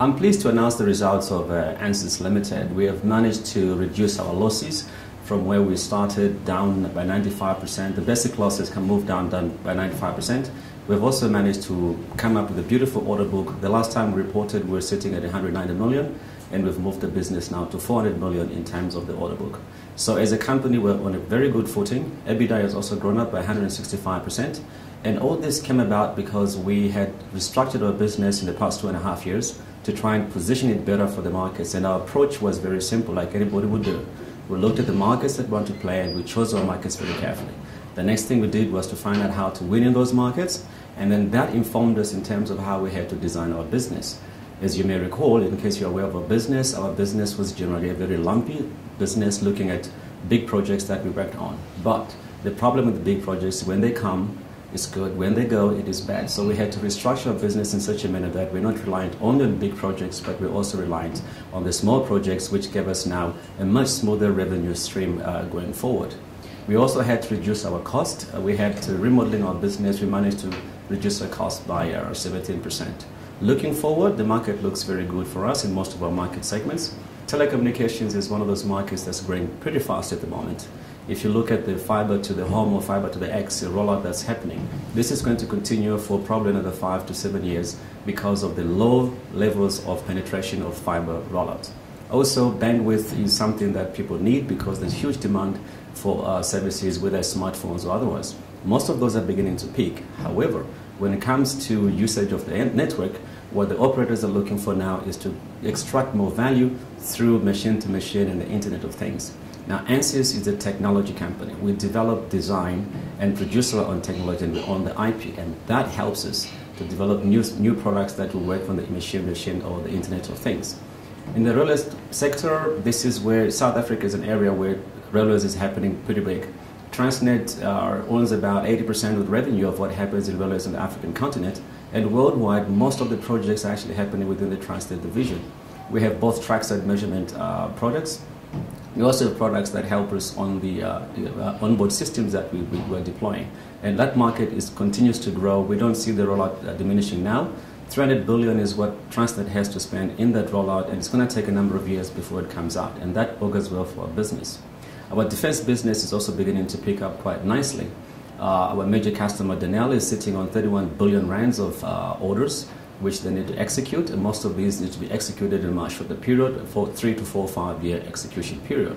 I'm pleased to announce the results of Ansys Limited. We have managed to reduce our losses from where we started down by 95%. The basic losses can move down by 95%. We've also managed to come up with a beautiful order book. The last time we reported, we were sitting at 190 million, and we've moved the business now to 400 million in terms of the order book. So as a company, we're on a very good footing. EBITDA has also grown up by 165%. And all this came about because we had restructured our business in the past 2.5 years to try and position it better for the markets. And our approach was very simple, like anybody would do. We looked at the markets that we want to play, and we chose our markets very carefully. The next thing we did was to find out how to win in those markets, and then that informed us in terms of how we had to design our business. As you may recall, in case you're aware of our business was generally a very lumpy business looking at big projects that we worked on. But the problem with the big projects, when they come, it's good. When they go, it is bad. So we had to restructure our business in such a manner that we're not reliant only on big projects, but we're also reliant on the small projects, which gave us now a much smoother revenue stream going forward. We also had to reduce our cost. We had to remodeling our business. We managed to reduce our cost by 17%. Looking forward, the market looks very good for us in most of our market segments. Telecommunications is one of those markets that's growing pretty fast at the moment. If you look at the fiber to the home or fiber to the X rollout that's happening, this is going to continue for probably another 5 to 7 years because of the low levels of penetration of fiber rollout. Also, bandwidth is something that people need because there's huge demand for services, whether smartphones or otherwise. Most of those are beginning to peak. However, when it comes to usage of the network, what the operators are looking for now is to extract more value through machine-to-machine and the Internet of Things. Now, Ansys is a technology company. We develop, design, and produce our own technology, and we own the IP, and that helps us to develop new products that will work on the machine-to-machine or the Internet of Things. In the railway sector, this is where South Africa is an area where railways is happening pretty big. Transnet owns about 80% of the revenue of what happens in railways on the African continent, and worldwide, most of the projects are actually happening within the Transnet division. We have both trackside measurement products. We also have products that help us on the onboard systems that we're deploying. And that market continues to grow. We don't see the rollout diminishing now. 300 billion is what Transnet has to spend in that rollout, and it's going to take a number of years before it comes out. And that augurs well for our business. Our defense business is also beginning to pick up quite nicely. Our major customer, Denel, is sitting on 31 billion rands of orders, which they need to execute, and most of these need to be executed in a much shorter period, for 3 to 4, 5 year execution period.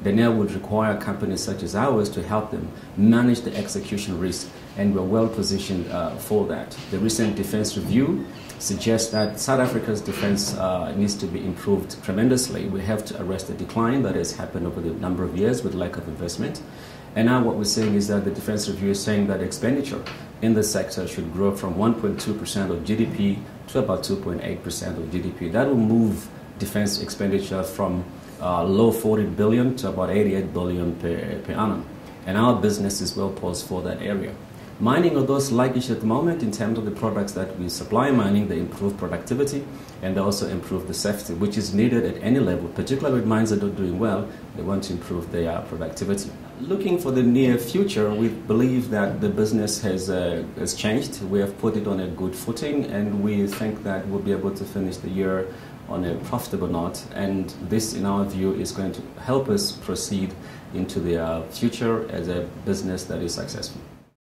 Denel would require companies such as ours to help them manage the execution risk, and we're well positioned for that. The recent defense review suggests that South Africa's defense needs to be improved tremendously. We have to arrest the decline that has happened over the number of years with lack of investment. And now what we're seeing is that the defense review is saying that expenditure in the sector should grow from 1.2% of GDP to about 2.8% of GDP. That will move defense expenditure from low 40 billion to about 88 billion per annum. And our business is well posed for that area. Mining are those sluggish at the moment in terms of the products that we supply mining. They improve productivity, and they also improve the safety, which is needed at any level, particularly with mines that are doing well. They want to improve their productivity. Looking for the near future, we believe that the business has changed. We have put it on a good footing, and we think that we'll be able to finish the year on a profitable note, and this, in our view, is going to help us proceed into the future as a business that is successful.